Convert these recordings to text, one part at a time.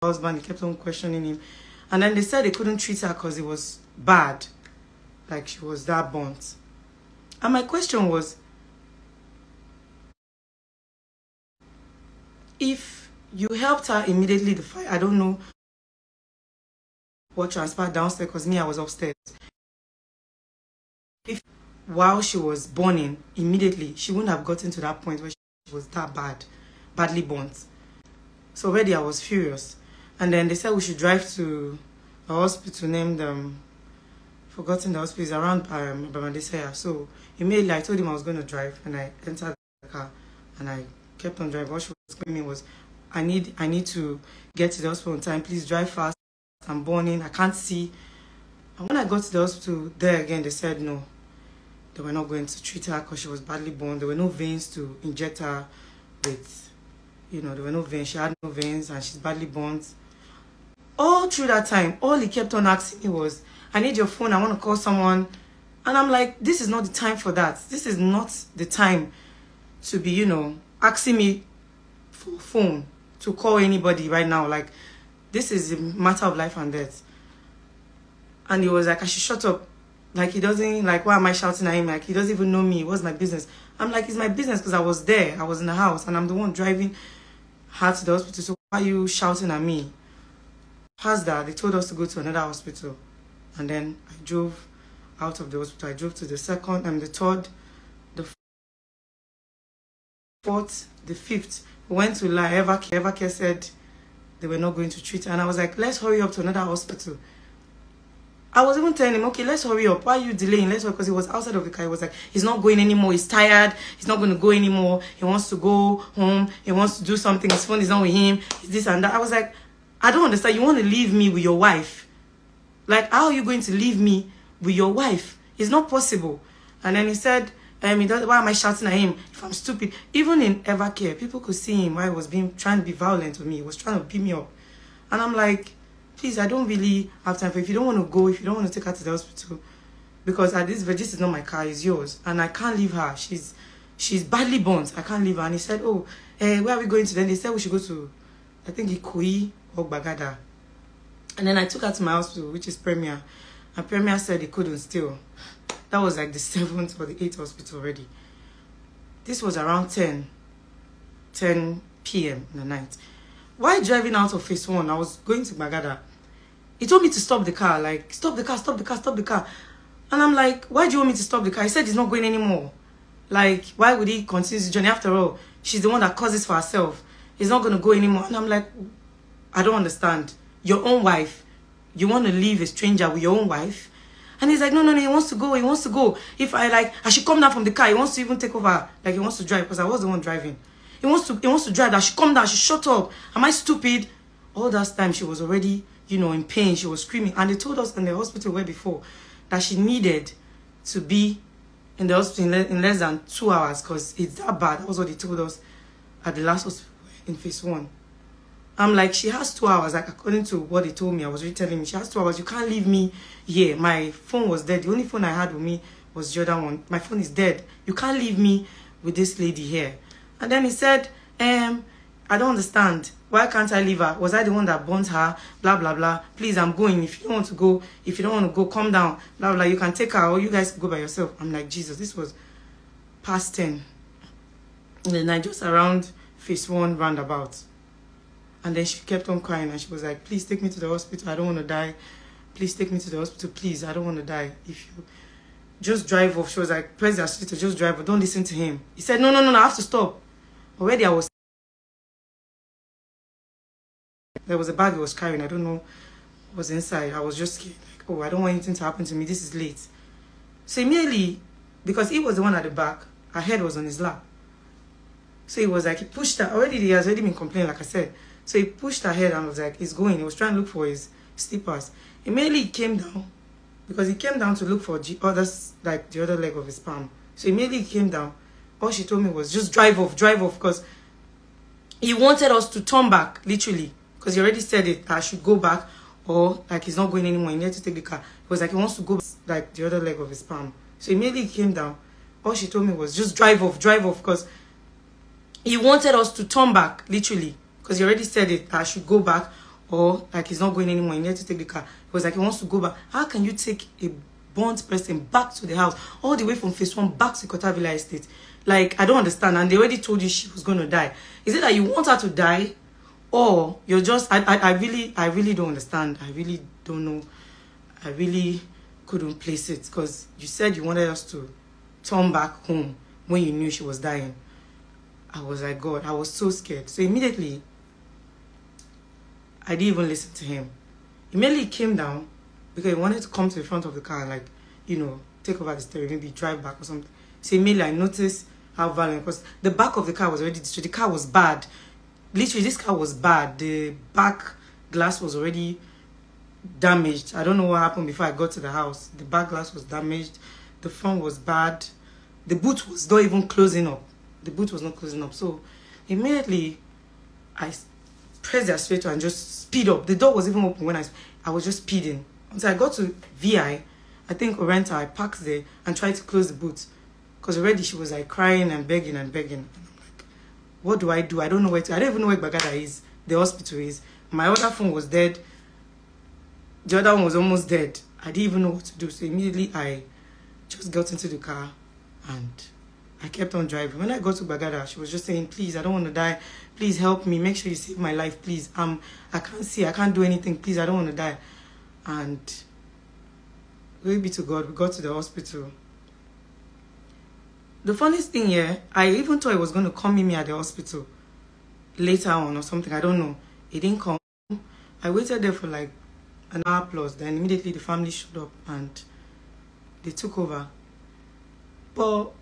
husband. He kept on questioning him. And then they said they couldn't treat her because it was bad. Like she was that burnt. And my question was, if you helped her immediately, the fire, I don't know what transpired downstairs because me, I was upstairs. If while she was burning, immediately, she wouldn't have gotten to that point where she was that badly burnt. So already I was furious. And then they said we should drive to a hospital named, forgotten the hospital, is around Bamandesaya. So immediately I told him I was going to drive, and I entered the car and I kept on driving. What she was screaming was, I need to get to the hospital on time. Please drive fast. I'm burning. I can't see. And when I got to the hospital, there again, they said no. They were not going to treat her because she was badly burned. There were no veins to inject her with. You know, there were no veins. She had no veins and she's badly burnt. All through that time, all he kept on asking me was, I need your phone. I want to call someone. And I'm like, this is not the time for that. This is not the time to be, you know, asking me for a phone to call anybody right now. Like, this is a matter of life and death. And he was like, I should shut up. Like, he doesn't, like, why am I shouting at him? Like, he doesn't even know me. What's my business? I'm like, it's my business because I was there. I was in the house and I'm the one driving her to the hospital. So why are you shouting at me? Past that, they told us to go to another hospital. And then I drove out of the hospital. I drove to the second and the third, the fourth, the fifth. We went to Evercare said they were not going to treat her. And I was like, let's hurry up to another hospital. I was even telling him, okay, let's hurry up. Why are you delaying? Let's hurry, because he was outside of the car. He was like, he's not going anymore. He's tired. He's not going to go anymore. He wants to go home. He wants to do something. His phone is not with him. It's this and that. I was like, I don't understand. You want to leave me with your wife? Like, how are you going to leave me with your wife? It's not possible. And then he said, why am I shouting at him if I'm stupid? Even in Evercare, people could see him while he was trying to be violent with me. He was trying to beat me up. And I'm like, please, I don't really have time for it. If you don't want to go, if you don't want to take her to the hospital, because at this is not my car, it's yours. And I can't leave her. She's badly burnt. I can't leave her. And he said, oh, where are we going to? Then they said we should go to, I think, Ikoyi or Bagada. And then I took her to my hospital, which is Premier. And Premier said they couldn't still. That was like the 7th or the 8th hospital already. This was around 10 p.m. in the night. While driving out of phase 1, I was going to Bagada. He told me to stop the car. Like, stop the car, stop the car, stop the car. And I'm like, why do you want me to stop the car? He said he's not going anymore. Like, why would he continue his journey? After all, she's the one that causes for herself. He's not going to go anymore. And I'm like, I don't understand. Your own wife. You want to leave a stranger with your own wife? And he's like, no, he wants to go. He wants to go. If I should come down from the car. He wants to even take over. Like, he wants to drive because I was the one driving. He wants to drive. I should come down. I should shut up. Am I stupid? All that time, she was already, you know, in pain. She was screaming. And they told us in the hospital way before that she needed to be in the hospital in less than 2 hours because it's that bad. That was what they told us at the last hospital in phase 1. I'm like, she has 2 hours. Like, according to what they told me, I was really telling me, she has 2 hours. You can't leave me here. My phone was dead. The only phone I had with me was the other one. My phone is dead. You can't leave me with this lady here. And then he said, I don't understand. Why can't I leave her? Was I the one that burnt her? Blah, blah, blah. Please, I'm going. If you don't want to go, calm down. Blah, blah. You can take her or you guys can go by yourself. I'm like, Jesus, this was past 10. In the night, just around phase 1 roundabout. And then she kept on crying and she was like, please take me to the hospital. I don't want to die. Please take me to the hospital. Please, I don't want to die. If you just drive off. She was like, press the accelerator, just drive off. Don't listen to him. He said, no, I have to stop. Already I was... There was a bag he was carrying. I don't know what was inside. I was just scared. Like, oh, I don't want anything to happen to me. This is late. So immediately, because he was the one at the back, her head was on his lap. So he was like, he pushed her. He has already been complaining, like I said. So he pushed her head and was like, he's going. He was trying to look for his slippers. Immediately he came down, because he came down to look for the other leg of his palm. So immediately he came down. All she told me was, just drive off, because he wanted us to turn back, literally. Because he already said it, I should go back, or like he's not going anymore, he needs to take the car. It was like he wants to go like the other leg of his palm. So immediately he came down. All she told me was, just drive off, because he wanted us to turn back, literally. Because he already said it, I should go back, or like he's not going anymore, he needs to take the car. He was like, he wants to go back. How can you take a burnt person back to the house, all the way from phase 1 back to Kota Villa Estate? Like, I don't understand. And they already told you she was going to die. Is it that you want her to die, or you're just, I really don't understand. I really don't know. I really couldn't place it, because you said you wanted us to turn back home when you knew she was dying. I was like, God, I was so scared. So immediately, I didn't even listen to him. Immediately he came down because he wanted to come to the front of the car and, like, you know, take over the steering, maybe drive back or something. So immediately I noticed how violent, because the back of the car was already destroyed. The car was bad. Literally, this car was bad. The back glass was already damaged. I don't know what happened before I got to the house. The back glass was damaged. The front was bad. The boot was not even closing up. The boot was not closing up. So immediately I pressed the accelerator and just speed up. The door was even open when I was just speeding. Until I got to VI, I think Orenta, I parked there and tried to close the boot. Because already she was like crying and begging and begging. And I'm like, what do? I don't know where to. I don't even know where Bagada is. The hospital is. My other phone was dead. The other one was almost dead. I didn't even know what to do. So immediately I just got into the car and I kept on driving. When I got to Bagada, she was just saying, please, I don't want to die. Please help me. Make sure you save my life, please. I can't see. I can't do anything. Please, I don't want to die. And glory be to God, we got to the hospital. The funniest thing here, I even thought it was going to come meet me at the hospital later on or something. I don't know. It didn't come. I waited there for like an hour plus. Then immediately the family showed up and they took over. But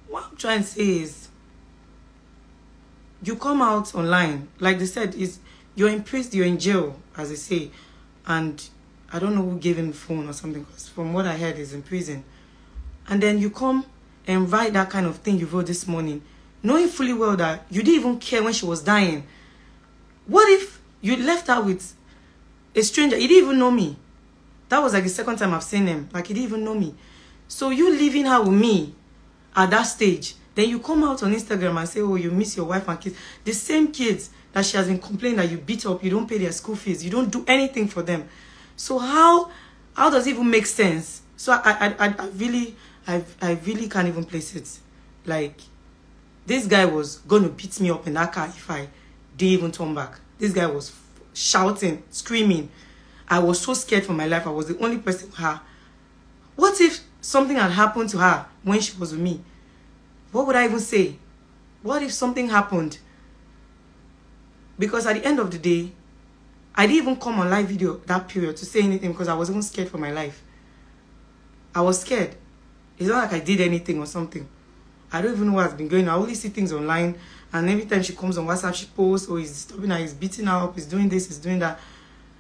what I'm trying to say is, you come out online, like they said, is you're in prison, you're in jail, as they say, and I don't know who gave him the phone or something, because from what I heard, he's in prison. And then you come and write that kind of thing you wrote this morning, knowing fully well that you didn't even care when she was dying. What if you left her with a stranger? He didn't even know me. That was like the second time I've seen him. Like, he didn't even know me. So you leaving her with me at that stage, then you come out on Instagram and say, oh, you miss your wife and kids. The same kids that she has been complaining that you beat up, you don't pay their school fees, you don't do anything for them. So how does it even make sense? So I really can't even place it. Like, this guy was going to beat me up in that car if I didn't even turn back. This guy was shouting, screaming. I was so scared for my life. I was the only person with her. What if something had happened to her when she was with me? What would I even say? What if something happened? Because at the end of the day, I didn't even come on live video that period to say anything because I was even scared for my life. I was scared. It's not like I did anything or something. I don't even know what has been going on. I only see things online, and every time she comes on WhatsApp, she posts, oh, he's disturbing her, he's beating her up, he's doing this, he's doing that.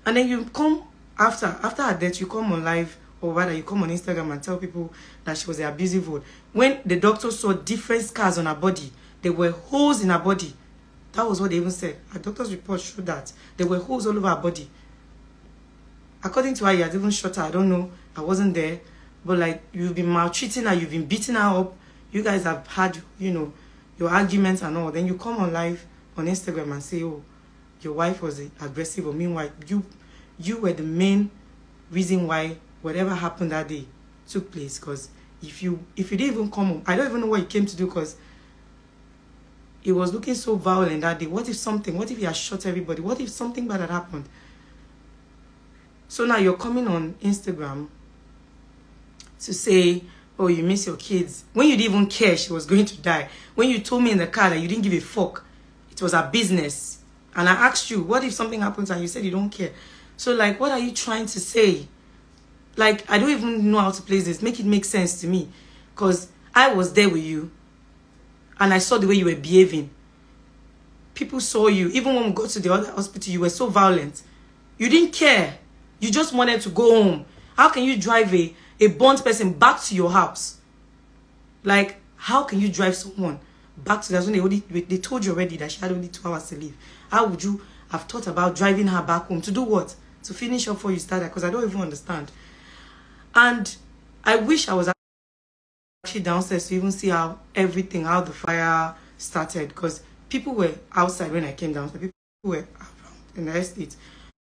And then you come after her death, you come on live, or rather you come on Instagram and tell people that she was an abusive woman. When the doctor saw different scars on her body, there were holes in her body. That was what they even said. Her doctor's report showed that there were holes all over her body. According to her, he had even shot her. I don't know. I wasn't there. But like, you've been maltreating her, you've been beating her up. You guys have had, you know, your arguments and all. Then you come on live on Instagram and say, oh, your wife was aggressive. Or meanwhile, you were the main reason why whatever happened that day took place. Because if you didn't even come home, I don't even know what you came to do, because it was looking so violent that day. What if he had shot everybody? What if something bad had happened? So now you're coming on Instagram to say, oh, you miss your kids, when you didn't even care she was going to die. When you told me in the car that you didn't give a fuck, it was her business. And I asked you, what if something happens, and you said you don't care. So like, what are you trying to say? Like, I don't even know how to place this. Make it make sense to me. Because I was there with you, and I saw the way you were behaving. People saw you. Even when we got to the other hospital, you were so violent. You didn't care. You just wanted to go home. How can you drive a burnt person back to your house? Like, how can you drive someone back to that? They told you already that she had only 2 hours to leave. How would you have thought about driving her back home? To do what? To finish up before you started? Because I don't even understand. And I wish I was actually downstairs to even see how the fire started. Because people were outside when I came downstairs. People were around in the estate.